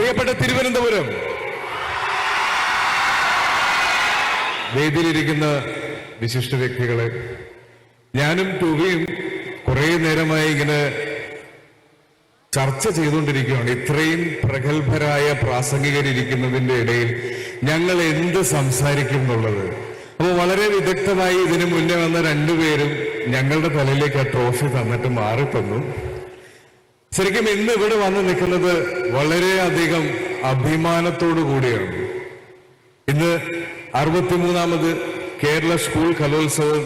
പ്രിയപ്പെട്ട തിരുവനന്തപുരം, വേദിയിലിരിക്കുന്ന വിശിഷ്ട വ്യക്തികളെ, ഞാനും ടൂവിയും കുറെ നേരമായി ഇങ്ങനെ ചർച്ച ചെയ്തുകൊണ്ടിരിക്കുകയാണ്. ഇത്രയും പ്രഗത്ഭരായ പ്രാസംഗികരിരിക്കുന്നതിന്റെ ഇടയിൽ ഞങ്ങൾ എന്ത് സംസാരിക്കും എന്നുള്ളത്. അപ്പോൾ വളരെ വിദഗ്ധമായി ഇതിനു മുന്നേ വന്ന രണ്ടുപേരും ഞങ്ങളുടെ തലയിലേക്ക് ആ ട്രോഫി തന്നിട്ട് മാറി തന്നു. ശരിക്കും ഇന്ന് ഇവിടെ വന്ന് നിൽക്കുന്നത് വളരെയധികം അഭിമാനത്തോടു കൂടിയാണ്. ഇന്ന് 63ാമത് കേരള സ്കൂൾ കലോത്സവം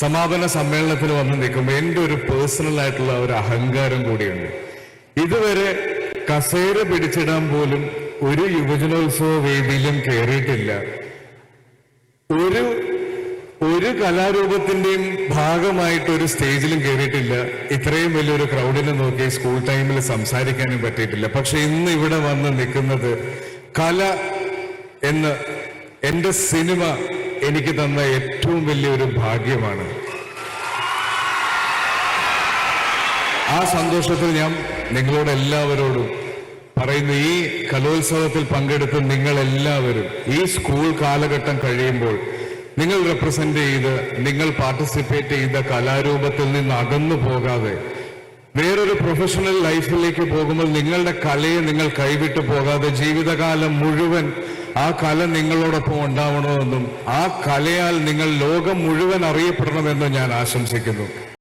സമാപന സമ്മേളനത്തിന് വന്ന് നിൽക്കുമ്പോൾ എൻ്റെ ഒരു പേഴ്സണൽ ആയിട്ടുള്ള ഒരു അഹങ്കാരം കൂടിയുണ്ട്. ഇതുവരെ കസേര പിടിച്ചിടാൻ പോലും ഒരു യുവജനോത്സവ വേദിയിലും കയറിയിട്ടില്ല. ഒരു കലാരൂപത്തിന്റെയും ഭാഗമായിട്ട് ഒരു സ്റ്റേജിലും കയറിയിട്ടില്ല. ഇത്രയും വലിയൊരു ക്രൗഡിനെ നോക്കി സ്കൂൾ ടൈമിൽ സംസാരിക്കാനും പറ്റിയിട്ടില്ല. പക്ഷെ ഇന്ന് ഇവിടെ വന്ന് നിൽക്കുന്നത് കല എന്ന് എന്റെ സിനിമ എനിക്ക് തന്ന ഏറ്റവും വലിയൊരു ഭാഗ്യമാണ്. ആ സന്തോഷത്തിൽ ഞാൻ നിങ്ങളോട് എല്ലാവരോടും പറയുന്നു, ഈ കലോത്സവത്തിൽ പങ്കെടുത്ത് നിങ്ങൾ എല്ലാവരും ഈ സ്കൂൾ കാലഘട്ടം കഴിയുമ്പോൾ നിങ്ങൾ റെപ്രസെന്റ് ചെയ്ത് നിങ്ങൾ പാർട്ടിസിപ്പേറ്റ് ചെയ്ത കലാരൂപത്തിൽ നിന്ന് അകന്നു പോകാതെ വേറൊരു പ്രൊഫഷണൽ ലൈഫിലേക്ക് പോകുമ്പോൾ നിങ്ങളുടെ കലയെ നിങ്ങൾ കൈവിട്ടു പോകാതെ ജീവിതകാലം മുഴുവൻ ആ കല നിങ്ങളോടൊപ്പം ഉണ്ടാവണമെന്നും ആ കലയാൽ നിങ്ങൾ ലോകം മുഴുവൻ അറിയപ്പെടണമെന്നും ഞാൻ ആശംസിക്കുന്നു.